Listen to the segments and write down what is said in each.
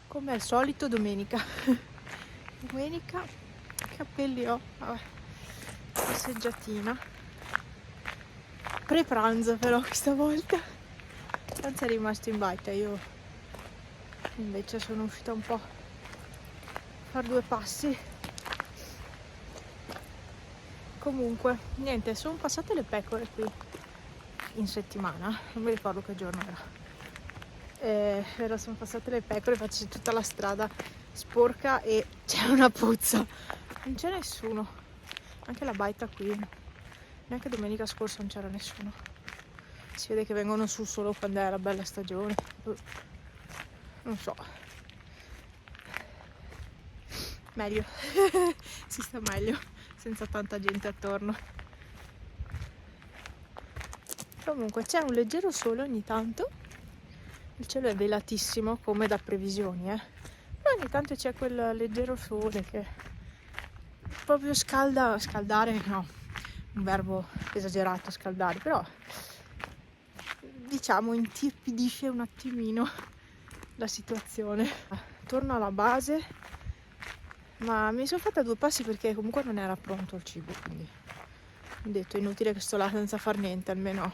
Come al solito domenica. Domenica, che capelli ho? Vabbè, passeggiatina. Pre-pranzo però questa volta. Tanto è rimasto in baita, io invece sono uscita un po' a fare 2 passi. Comunque, niente, sono passate le pecore qui in settimana, non mi ricordo che giorno era. Però sono passate le pecore, faccio tutta la strada sporca e c'è una puzza, non c'è nessuno, anche la baita qui, neanche domenica scorsa non c'era nessuno, si vede che vengono su solo quando è la bella stagione, non so, meglio, si sta meglio senza tanta gente attorno. Comunque c'è un leggero sole ogni tanto, il cielo è velatissimo come da previsioni, però ogni tanto c'è quel leggero sole che proprio scaldare no, un verbo esagerato scaldare, però diciamo intiepidisce un attimino la situazione. Torno alla base, ma mi sono fatta 2 passi perché comunque non era pronto il cibo, quindi ho detto inutile che sto là senza far niente, almeno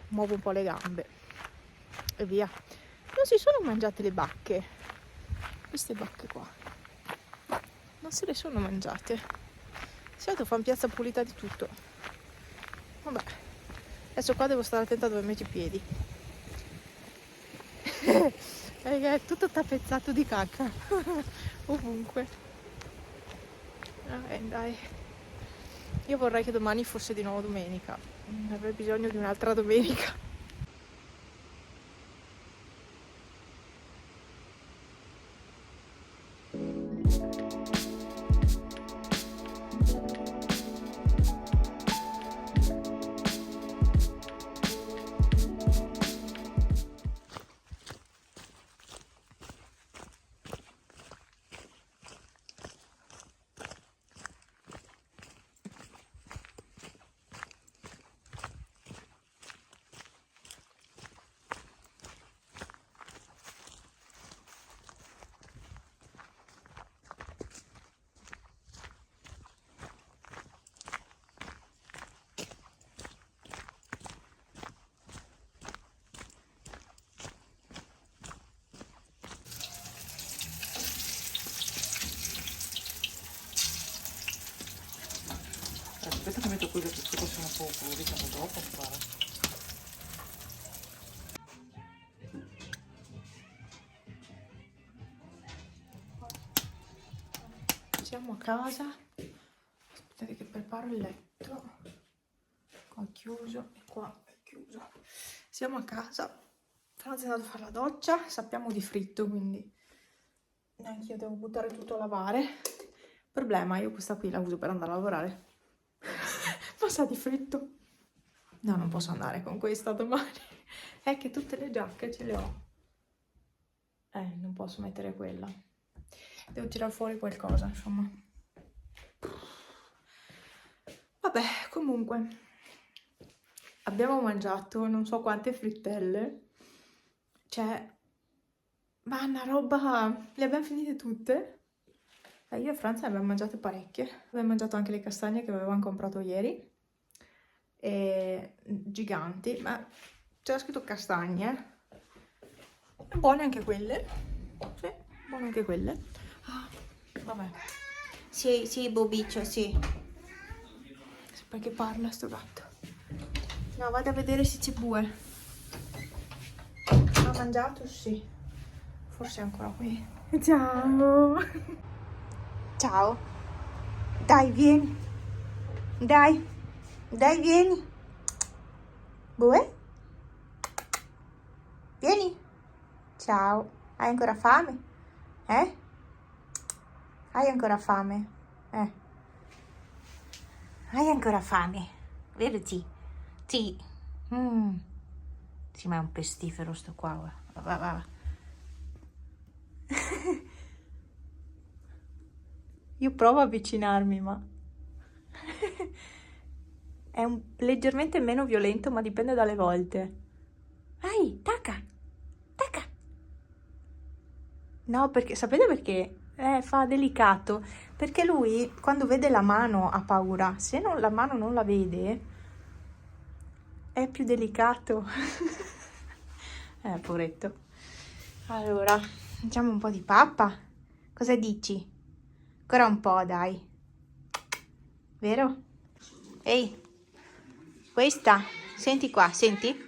muovo un po' le gambe e via. Non si sono mangiate le bacche, queste bacche qua non se le sono mangiate, di solito fanno piazza pulita di tutto. Vabbè, adesso qua devo stare attenta dove metto i piedi perché è tutto tappezzato di cacca ovunque. Dai, io vorrei che domani fosse di nuovo domenica, avrei bisogno di un'altra domenica. Aspetta che metto quello che sono poco, diciamo troppo fare. Siamo a casa, aspettate che preparo il letto, qua è chiuso e qua è chiuso. Siamo a casa, Franz è andato a fare la doccia, sappiamo di fritto, quindi neanche io devo buttare tutto a lavare. Problema, io questa qui la uso per andare a lavorare. Ma sa di fritto? No, non posso andare con questa domani. È che tutte le giacche ce le ho. Non posso mettere quella. Devo tirare fuori qualcosa, insomma. Vabbè, comunque. Abbiamo mangiato non so quante frittelle. C'è Ma una roba, le abbiamo finite tutte. Io e Franza ne abbiamo mangiate parecchie. Abbiamo mangiato anche le castagne che avevamo comprato ieri. Giganti, ma c'era scritto castagne. Buone anche quelle. Sì, buone anche quelle. Ah, vabbè. Sì, sì, Bobiccio, sì. Perché parla sto gatto. No, vado a vedere se c'è Bue. Ha mangiato? Sì. Forse è ancora qui. Ciao. Ciao. Dai, vieni. Dai. Dai, vieni. Bue? Vieni. Ciao. Hai ancora fame? Eh? Hai ancora fame? Hai ancora fame? Vero sì? Sì. Mm. Sì, ma è un pestifero sto qua. Va, va, va. Io provo a avvicinarmi, ma è leggermente meno violento, ma dipende dalle volte. Vai, tacca, tacca. No, perché sapete perché? Fa delicato. Perché lui, quando vede la mano, ha paura. Se la mano non la vede, è più delicato. Poveretto. Allora, facciamo un po' di pappa. Cosa dici? Ancora un po', dai. Vero? Ehi, questa, senti qua, senti?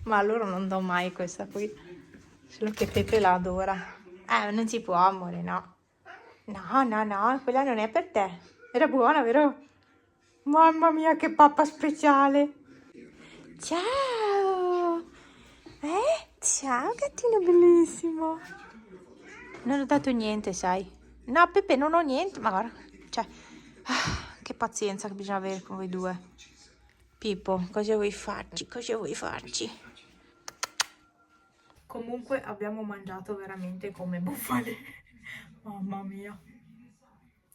Ma a loro non do mai questa qui, solo che Pepe la adora. Non si può, amore, no. No, no, no, quella non è per te. Era buona, vero? Mamma mia, che pappa speciale. Ciao. Ciao, gattino bellissimo. Non ho dato niente, sai. No, Pepe, non ho niente, ma guarda, cioè, che pazienza che bisogna avere con voi due. Pippo, cosa vuoi farci? Cosa vuoi farci? Comunque abbiamo mangiato veramente come bufale. Mamma mia.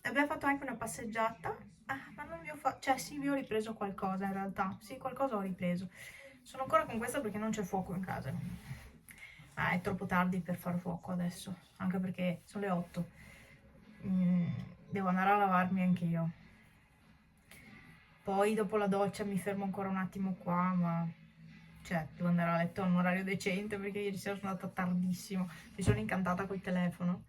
Abbiamo fatto anche una passeggiata. Ma non vi ho fatto... Cioè, sì, vi ho ripreso qualcosa in realtà. Sì, qualcosa ho ripreso. Sono ancora con questa perché non c'è fuoco in casa. È troppo tardi per fare fuoco adesso. Anche perché sono le 8. Devo andare a lavarmi anch'io. Poi dopo la doccia mi fermo ancora un attimo qua, ma... Cioè, devo andare a letto a un orario decente perché ieri sera sono andata tardissimo. Mi sono incantata col telefono.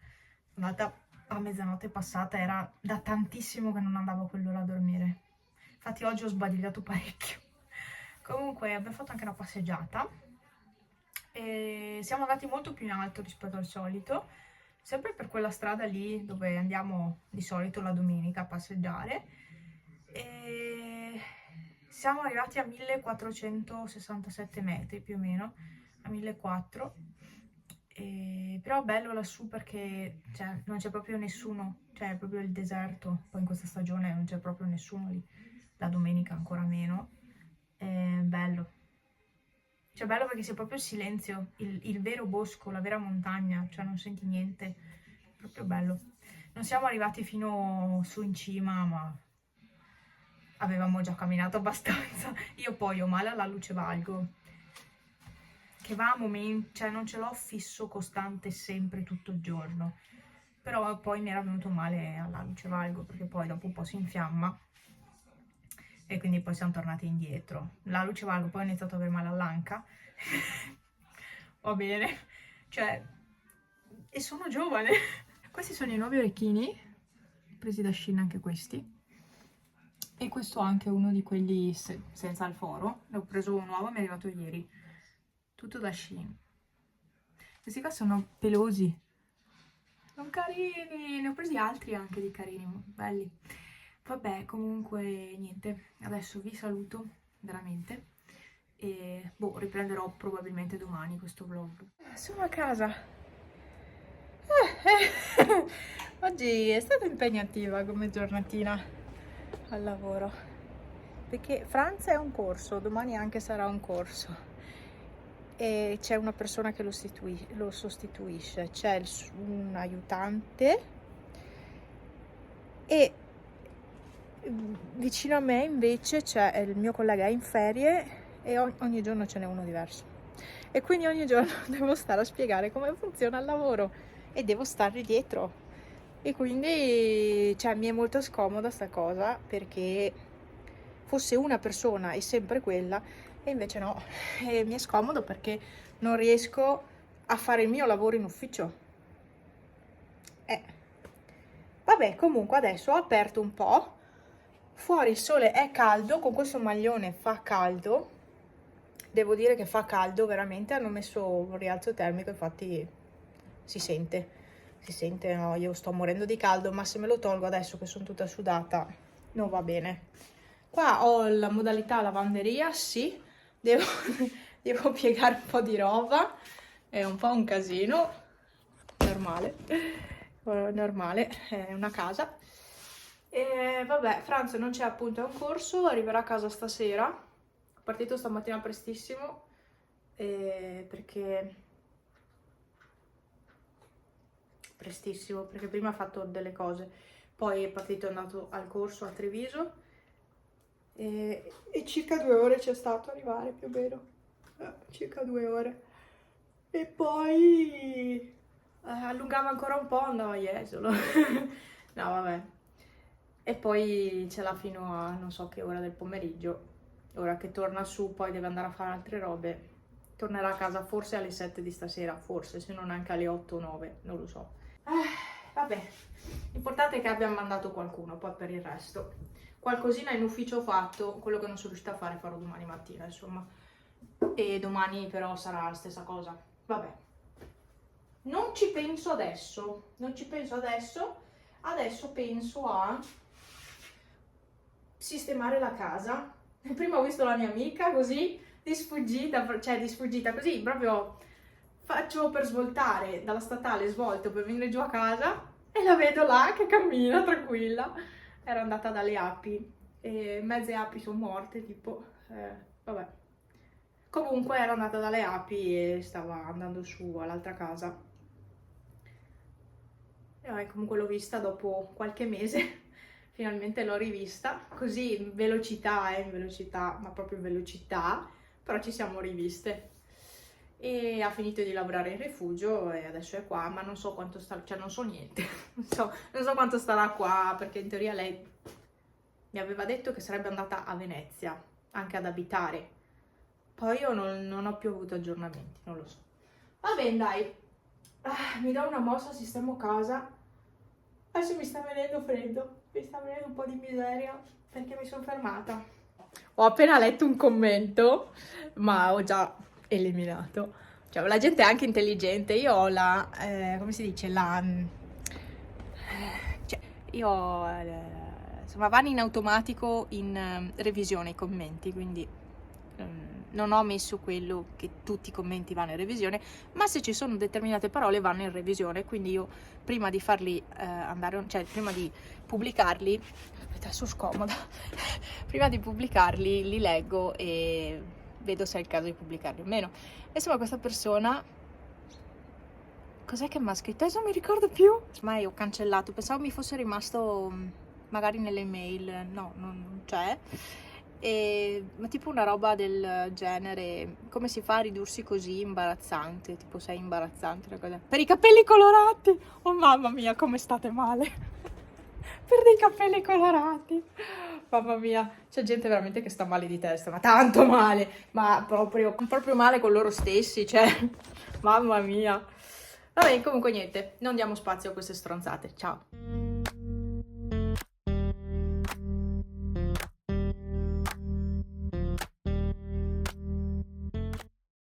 Sono andata a mezzanotte passata, era da tantissimo che non andavo a quell'ora a dormire. Infatti oggi ho sbadigliato parecchio. Comunque abbiamo fatto anche una passeggiata. E siamo andati molto più in alto rispetto al solito. Sempre per quella strada lì dove andiamo di solito la domenica a passeggiare. E siamo arrivati a 1467 metri più o meno, a 1400. Però è bello lassù perché cioè, non c'è proprio nessuno, cioè è proprio il deserto, poi in questa stagione non c'è proprio nessuno lì, la domenica ancora meno, è bello. Cioè bello perché c'è proprio il silenzio, il vero bosco, la vera montagna, cioè non senti niente, proprio bello. Non siamo arrivati fino su in cima, ma avevamo già camminato abbastanza. Io poi ho male alla luce valgo, che va a momenti, cioè non ce l'ho fisso costante sempre tutto il giorno, però poi mi era venuto male alla luce valgo perché poi dopo un po' si infiamma e quindi poi siamo tornati indietro. La luce valgo poi ho iniziato ad avere male all'anca. Va bene, cioè, e sono giovane. Questi sono i nuovi orecchini, presi da Shein anche questi. E questo anche uno di quelli senza il foro. Ne ho preso uno nuovo, mi è arrivato ieri. Tutto da Shein. Questi qua sono pelosi. Sono carini. Ne ho presi altri anche di carini, belli. Vabbè, comunque, niente. Adesso vi saluto, veramente. E, boh, riprenderò probabilmente domani questo vlog. Sono a casa. Oggi è stata impegnativa come giornatina al lavoro, perché Franza è un corso, domani anche sarà un corso e c'è una persona che lo sostituisce, c'è un aiutante e vicino a me invece c'è il mio collega in ferie e ogni giorno ce n'è uno diverso. E quindi ogni giorno devo stare a spiegare come funziona il lavoro e devo stargli dietro. E quindi, cioè, mi è molto scomoda sta cosa, perché fosse una persona e sempre quella, e invece no. E mi è scomodo perché non riesco a fare il mio lavoro in ufficio. Vabbè, comunque adesso ho aperto un po', fuori il sole è caldo, con questo maglione fa caldo, devo dire che fa caldo veramente, hanno messo un rialzo termico, infatti si sente, no, io sto morendo di caldo, ma se me lo tolgo adesso che sono tutta sudata non va bene. Qua ho la modalità lavanderia, sì, devo piegare un po' di roba, è un po' un casino, normale, è una casa. E vabbè, Franz non c'è, appunto, è un corso, arriverà a casa stasera, è partito stamattina prestissimo, perché prima ha fatto delle cose, poi è partito, è andato al corso a Treviso, e circa 2 ore c'è stato arrivare, più o meno, circa 2 ore, e poi allungava ancora un po', andava a Jesolo. No, vabbè, e poi ce l'ha fino a non so che ora del pomeriggio, ora che torna su, poi deve andare a fare altre robe, tornerà a casa forse alle 7 di stasera, forse, se non anche alle 8 o 9, non lo so. Vabbè, l'importante è che abbia mandato qualcuno, poi per il resto qualcosina in ufficio ho fatto, quello che non sono riuscita a fare farò domani mattina, insomma, e domani però sarà la stessa cosa. Vabbè, non ci penso adesso, adesso penso a sistemare la casa. Prima ho visto la mia amica così di sfuggita così, proprio faccio per svoltare dalla statale, svolto per venire giù a casa e la vedo là che cammina tranquilla. Era andata dalle api e mezze api sono morte, tipo, vabbè. Comunque era andata dalle api e stava andando su all'altra casa. E comunque l'ho vista dopo qualche mese, finalmente l'ho rivista, così in velocità, ma proprio in velocità, però ci siamo riviste. E ha finito di lavorare in rifugio e adesso è qua, ma non so quanto sta, cioè non so niente, non so quanto starà qua, perché in teoria lei mi aveva detto che sarebbe andata a Venezia, anche ad abitare. Poi io non ho più avuto aggiornamenti, non lo so. Va bene, dai. Mi do una mossa, sistemo casa. Adesso mi sta venendo freddo, mi sta venendo un po' di miseria perché mi sono fermata. Ho appena letto un commento, ma ho già eliminato. Cioè, la gente è anche intelligente. Io ho la, come si dice, cioè, io ho, insomma, vanno in automatico in revisione i commenti, quindi non ho messo quello che tutti i commenti vanno in revisione, ma se ci sono determinate parole vanno in revisione, quindi io prima di farli andare, cioè prima di pubblicarli, aspetta, sono scomoda, prima di pubblicarli li leggo e vedo se è il caso di pubblicarli o meno. E insomma, questa persona, cos'è che mi ha scritto? Adesso non mi ricordo più, ormai ho cancellato, pensavo mi fosse rimasto magari nelle mail, no, non c'è. Ma tipo una roba del genere, come si fa a ridursi così imbarazzante, tipo sei imbarazzante, una cosa. Per i capelli colorati, oh mamma mia come state male, per dei capelli colorati, mamma mia, c'è gente veramente che sta male di testa, ma tanto male, ma proprio male con loro stessi, cioè, mamma mia. Vabbè, comunque niente, non diamo spazio a queste stronzate, ciao.